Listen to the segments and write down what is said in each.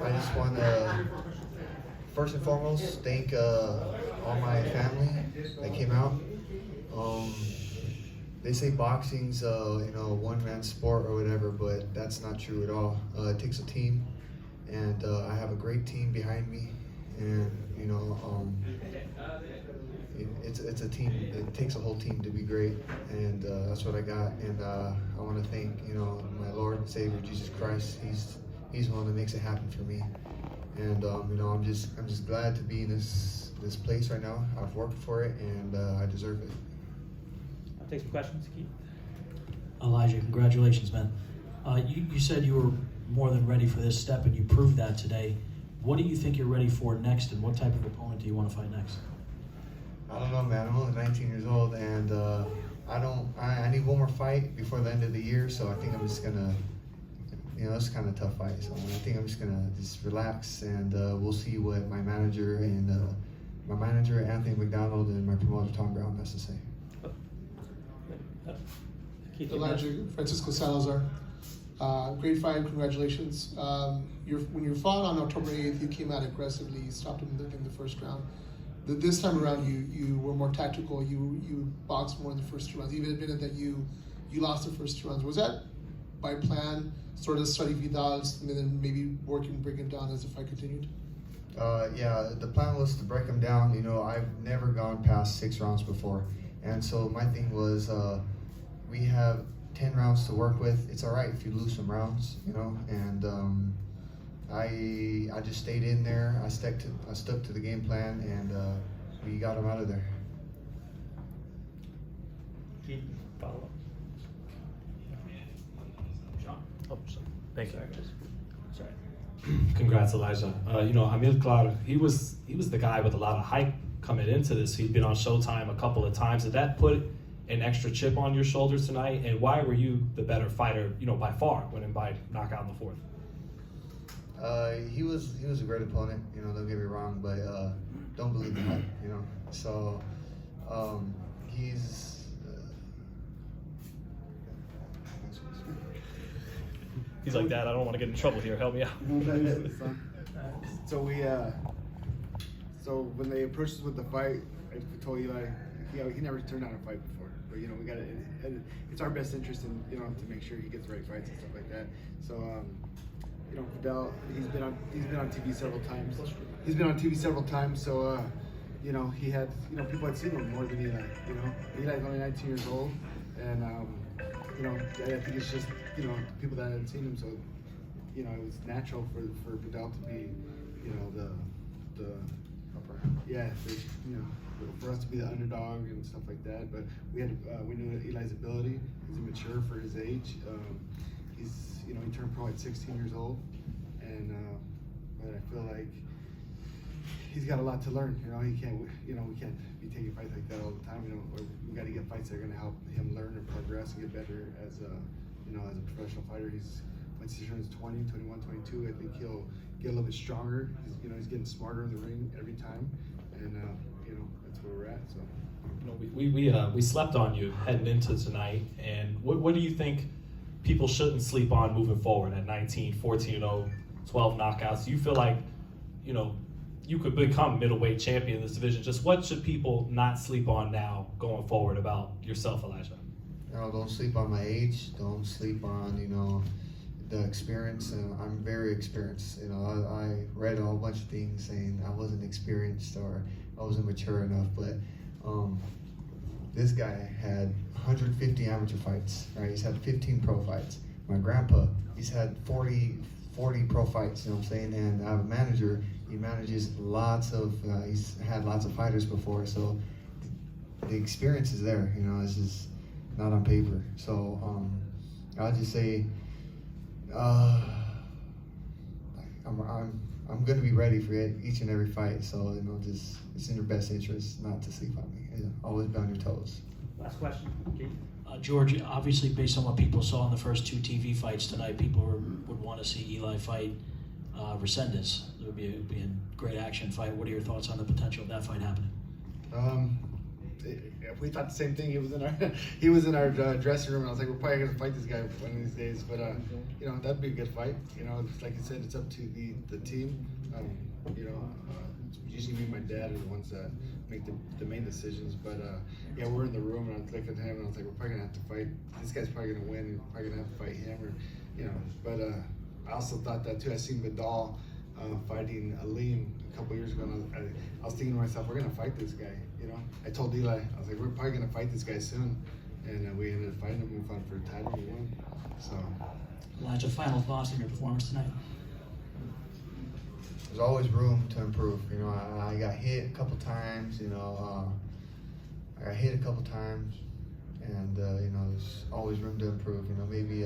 I just want to first and foremost thank all my family that came out. They say boxing's a one-man sport or whatever, but that's not true at all. It takes a team, and I have a great team behind me, and it's a team. It takes a whole team to be great, and that's what I got. And I want to thank my Lord and Savior Jesus Christ. He's the one that makes it happen for me, and I'm just glad to be in this place right now. I've worked for it, and I deserve it. I'll take some questions, Keith. Elijah, congratulations, man. You said you were more than ready for this step, and you proved that today. What do you think you're ready for next, and what type of opponent do you want to fight next? I don't know, man. I'm only 19 years old, and I need one more fight before the end of the year, so I think I'm just gonna, it's kind of a tough fight. So I think I'm just gonna relax, and we'll see what my manager Anthony McDonald and my promoter Tom Brown has to say. Elijah, Francisco Salazar. Great fight, congratulations. When you fought on October 8th, you came out aggressively, you stopped him in the first round. This time around, you were more tactical, you boxed more in the first 2 rounds. You even admitted that you lost the first 2 rounds. Was that by plan, sort of study Vidal, and then maybe work and break him down as the fight continued? Yeah, the plan was to break him down. I've never gone past 6 rounds before. And so my thing was, we have 10 rounds to work with. It's all right if you lose some rounds, and I just stayed in there. I stuck to the game plan, and we got him out of there. Keith, follow up. Sean? Oh, thank you. Sorry. Congrats, Elijah. Amir Clar, he was the guy with a lot of hype coming into this. He'd been on Showtime a couple of times. Did that put an extra chip on your shoulders tonight? And why were you the better fighter, by far, winning by knockout in the fourth? He was a great opponent. Don't get me wrong, but don't believe the hype. So he's. He's like, Dad, I don't want to get in trouble here. Help me out. So when they approached us with the fight, I told Eli, he never turned down a fight before. But we got to. It's our best interest in to make sure he gets the right fights and stuff like that. So Vidal, he's been on TV several times. He's been on TV several times. So he had people had seen him more than Eli. Eli's only 19 years old, and I think it's just people that hadn't seen him. So it was natural for Vidal to be for us to be the underdog and stuff like that. But we knew Eli's ability. He's immature for his age. He turned pro at 16 years old, and but I feel like he's got a lot to learn. We can't be taking fights like that all the time. We got to get fights that are going to help him learn and progress and get better as a professional fighter. Once he turns 20, 21, 22, I think he'll get a little bit stronger. He's getting smarter in the ring every time, and that's where we're at. So we slept on you heading into tonight, and what do you think people shouldn't sleep on moving forward at 19, 14-0, 12 knockouts? Do you feel like you could become middleweight champion in this division? Just what should people not sleep on now going forward about yourself, Elijah? Don't sleep on my age. Don't sleep on the experience. I'm very experienced. I read a whole bunch of things saying I wasn't experienced or I wasn't mature enough, but this guy had 150 amateur fights, right? He's had 15 pro fights. My grandpa, he's had 40 pro fights, you know what I'm saying? And I have a manager, he manages he's had lots of fighters before, so the experience is there, it's just not on paper. So I'll just say, I'm going to be ready for each and every fight. So it's in your best interest not to sleep on me. Always be on your toes. Last question, Keith. George, obviously based on what people saw in the first 2 TV fights tonight, people would want to see Eli fight Resendez. It would be a great action fight. What are your thoughts on the potential of that fight happening? we thought the same thing. He was in our he was in our dressing room, and I was like, we're probably gonna fight this guy one of these days. But you know, that'd be a good fight. You know, like you said, it's up to the team. You know, usually me and my dad are the ones that make the main decisions. But yeah, we're in the room, and I was looking at him, and I was like, we're probably gonna have to fight. This guy's probably gonna win. And we're probably gonna have to fight him, or you know. But I also thought that too. I seen Vidal fighting Aleem a couple years ago, and I was thinking to myself, we're gonna fight this guy. You know, I told Eli, I was like, we're probably gonna fight this guy soon, and we ended up fighting him. We fought for a title, we won. So. Elijah, final thoughts on your performance tonight? There's always room to improve. You know, I got hit a couple times. You know, I got hit a couple times, and you know, there's always room to improve. You know, maybe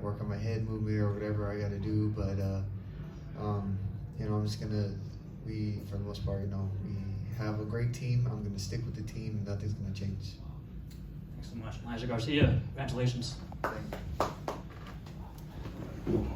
work on my head movement or whatever I got to do. But you know, I'm just gonna. For the most part, you know, we have a great team. I'm gonna stick with the team, and nothing's gonna change. Thanks so much. Elijah Garcia, congratulations. Thank you.